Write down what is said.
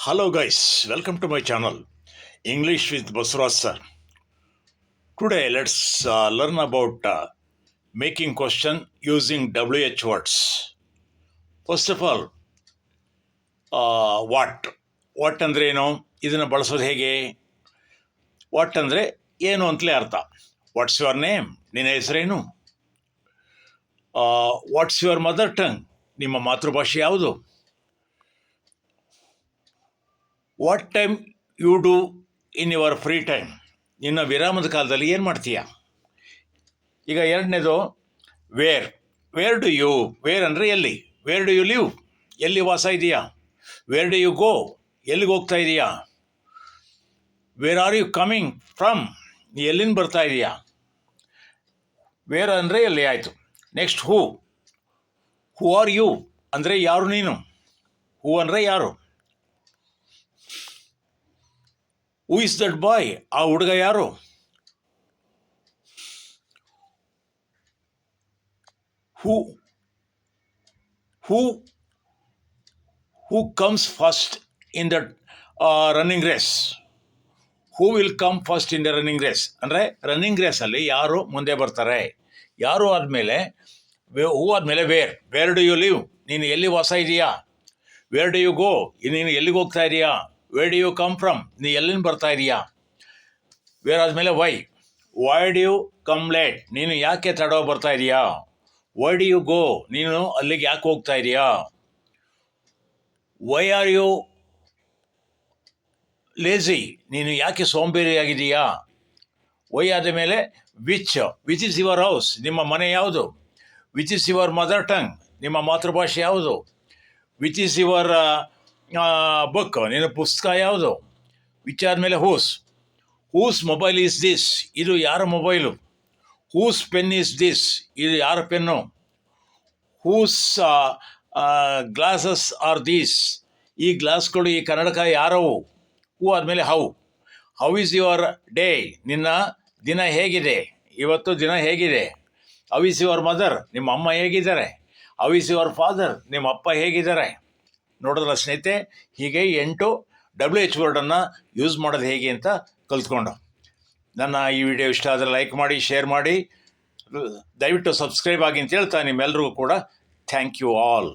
Hello guys, welcome to my channel English with Basraj sir. Today let's learn about making question using WH words. First of all, what? What ಅಂದರೆ ಏನು, ಇದನ್ನು ಬಳಸೋದು ಹೇಗೆ? What ಅಂದರೆ ಏನು ಅಂತಲೇ ಅರ್ಥ. ವಾಟ್ಸ್ ಯುವರ್ ನೇಮ್, ನಿನ್ನ ಹೆಸರೇನು? ವಾಟ್ಸ್ ಯುವರ್ ಮದರ್ ಟಂಗ್, ನಿಮ್ಮ ಮಾತೃಭಾಷೆ ಯಾವುದು? What time you do in your free time, ನಿನ್ನ ವಿರಾಮದ ಕಾಲದಲ್ಲಿ ಏನು ಮಾಡ್ತೀಯ? ಈಗ ಎರಡನೇದು where. Where do you, where ಅಂದರೆ ಎಲ್ಲಿ? ವೇರ್ ಡು ಯು ಲಿವ್, ಎಲ್ಲಿ ವಾಸ ಇದೆಯಾ? ವೇರ್ ಡು ಯು ಗೋ, ಎಲ್ಲಿಗೆ ಹೋಗ್ತಾ ಇದೆಯಾ? Where are you coming from, ನೀ ಎಲ್ಲಿಂದ ಬರ್ತಾ ಇದೆಯಾ? ವೇರ್ ಅಂದರೆ ಎಲ್ಲಿ ಆಯಿತು. Next who. Who are you ಅಂದರೆ ಯಾರು ನೀನು? ಹೂ ಅಂದರೆ ಯಾರು? ಹೂ ಇಸ್ ದಟ್ ಬಾಯ್, ಆ ಹುಡುಗ ಯಾರು? Who comes first in the running race. Who will come first in the running race ಅಂದರೆ ರನ್ನಿಂಗ್ ರೇಸಲ್ಲಿ ಯಾರು ಮುಂದೆ ಬರ್ತಾರೆ? ಯಾರು ಆದಮೇಲೆ ಹೂ ಆದಮೇಲೆ ವೇರ್ ಡು ಯು ಲಿವ್, ನೀನು ಎಲ್ಲಿ ವಾಸ ಇದೆಯಾ? ವೇರ್ ಡು ಯು ಗೋ, ನೀನು ಎಲ್ಲಿಗೆ ಹೋಗ್ತಾ ಇದೆಯಾ? Where do you come from, ನೀ ಎಲ್ಲಿಂದ ಬರ್ತಾ ಇದೆಯಾ? ವೇರ್ ಆದಮೇಲೆ why do you come late, ನೀನು ಯಾಕೆ ತಡವ ಬರ್ತಾ ಇದೆಯಾ? ವೈ ಡು ಯು ಗೋ, ನೀನು ಅಲ್ಲಿಗೆ ಯಾಕೆ ಹೋಗ್ತಾ ಇದೆಯಾ? ವೈ ಆರ್ ಯು ಲೇಜಿ, ನೀನು ಯಾಕೆ ಸೋಂಬೇರಿಯಾಗಿದೆಯಾ? ವೈ ಆದ ಮೇಲೆ ವಿಚ್ ಇಸ್ ಯುವರ್ ಹೌಸ್, ನಿಮ್ಮ ಮನೆ ಯಾವುದು? Which is your mother tongue, ನಿಮ್ಮ ಮಾತೃಭಾಷೆ ಯಾವುದು? ವಿಚ್ ಇಸ್ ಯುವರ್ ಬುಕ್, ನಿನ್ನ ಪುಸ್ತಕ ಯಾವುದು? ವಿಚ್ ಆದಮೇಲೆ ಹೂಸ್ ಮೊಬೈಲ್ ಈಸ್ ದಿಸ್, ಇದು ಯಾರ mobile? Whose pen is this, ಇದು ಯಾರ pen? Whose glasses are these, ಈ ಗ್ಲಾಸ್ಗಳು, ಈ ಕನ್ನಡಕ ಯಾರವು? ಹೂ ಆದಮೇಲೆ ಹೌ ಈಸ್ ಯುವರ್ ಡೇ, ನಿನ್ನ ದಿನ ಹೇಗಿದೆ? ಇವತ್ತು ದಿನ ಹೇಗಿದೆ? ಹೌ ಈಸ್ ಯುವರ್ ಮದರ್, ನಿಮ್ಮ ಅಮ್ಮ ಹೇಗಿದ್ದಾರೆ? ಹೌ ಈಸ್ ಯುವರ್ ಫಾದರ್, ನಿಮ್ಮ ಅಪ್ಪ ಹೇಗಿದ್ದಾರೆ? ನೋಡೋದ್ರ ಸ್ನೇಹಿತೆ, ಹೀಗೆ 8 WH ವರ್ಡನ್ನು ಯೂಸ್ ಮಾಡೋದು ಹೇಗೆ ಅಂತ ಕಲ್ತ್ಕೊಂಡು. ನನ್ನ ಈ ವಿಡಿಯೋ ಇಷ್ಟ ಆದರೆ ಲೈಕ್ ಮಾಡಿ, ಶೇರ್ ಮಾಡಿ, ದಯವಿಟ್ಟು ಸಬ್ಸ್ಕ್ರೈಬ್ ಆಗಿ ಅಂತ ಹೇಳ್ತಾ ನಿಮ್ಮೆಲ್ಲರಿಗೂ ಕೂಡ ಥ್ಯಾಂಕ್ ಯು ಆಲ್.